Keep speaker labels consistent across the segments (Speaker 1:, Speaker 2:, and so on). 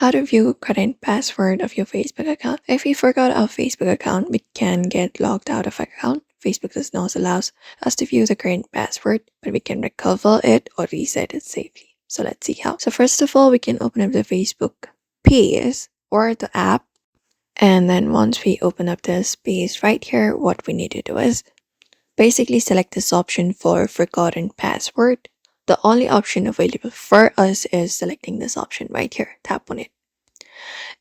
Speaker 1: How to view current password of your Facebook account. If we forgot our Facebook account, we can get logged out of account. Facebook does not allow us to view the current password, but we can recover it or reset it safely. So let's see how. So first of all, we can open up the Facebook page or the app. And then once we open up this page right here, what we need to do is basically select this option for forgotten password. The only option available for us is selecting this option right here. Tap on it.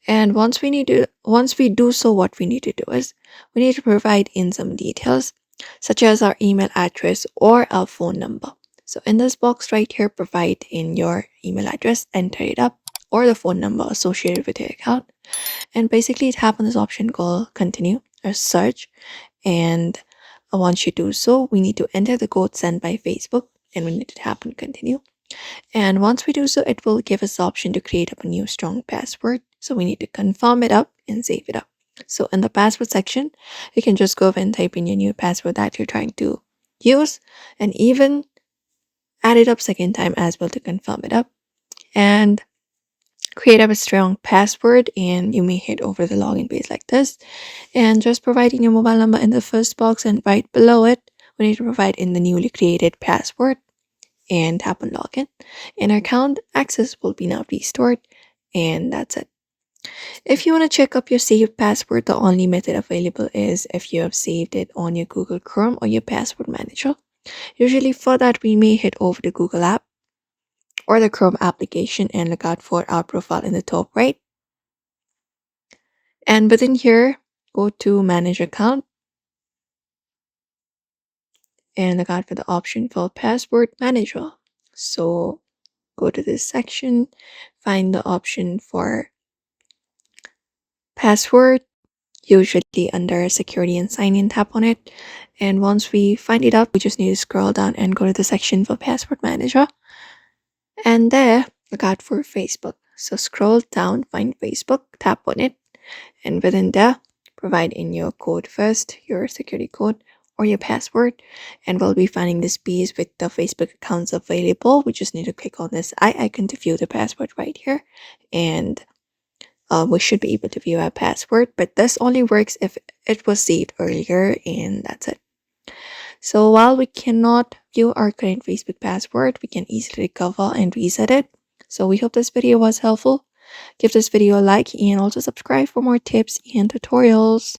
Speaker 1: And once we do so, what we need to do is we need to provide in some details such as our email address or our phone number. So in this box right here, provide in your email address, enter it up, or the phone number associated with your account. And basically tap on this option called continue or search. And once you do so, we need to enter the code sent by Facebook and we need to tap on continue. And once we do so, it will give us the option to create up a new strong password. So we need to confirm it up and save it up. So in the password section, you can just go over and type in your new password that you're trying to use and even add it up second time as well to confirm it up. And create up a strong password, and you may hit over the login page like this and just providing your mobile number in the first box, and right below it we need to provide in the newly created password and tap on login, and our account access will be now restored, and that's it. If you want to check up your saved password, the only method available is if you have saved it on your Google Chrome or your password manager. Usually for that we may head over to Google app or the Chrome application and look out for our profile in the top right. And within here, go to manage account and look out for the option for password manager. So go to this section, find the option for password, usually under security and sign in, tap on it. And once we find it up, we just need to scroll down and go to the section for password manager. And there, look out for Facebook. So scroll down, find Facebook, tap on it. And within there, provide in your code first, your security code or your password, and we'll be finding this piece with the Facebook accounts available. We just need to click on this eye icon to view the password right here, and we should be able to view our password, but this only works if it was saved earlier, and that's it. So while we cannot view our current Facebook password, we can easily recover and reset it. So we hope this video was helpful. Give this video a like and also subscribe for more tips and tutorials.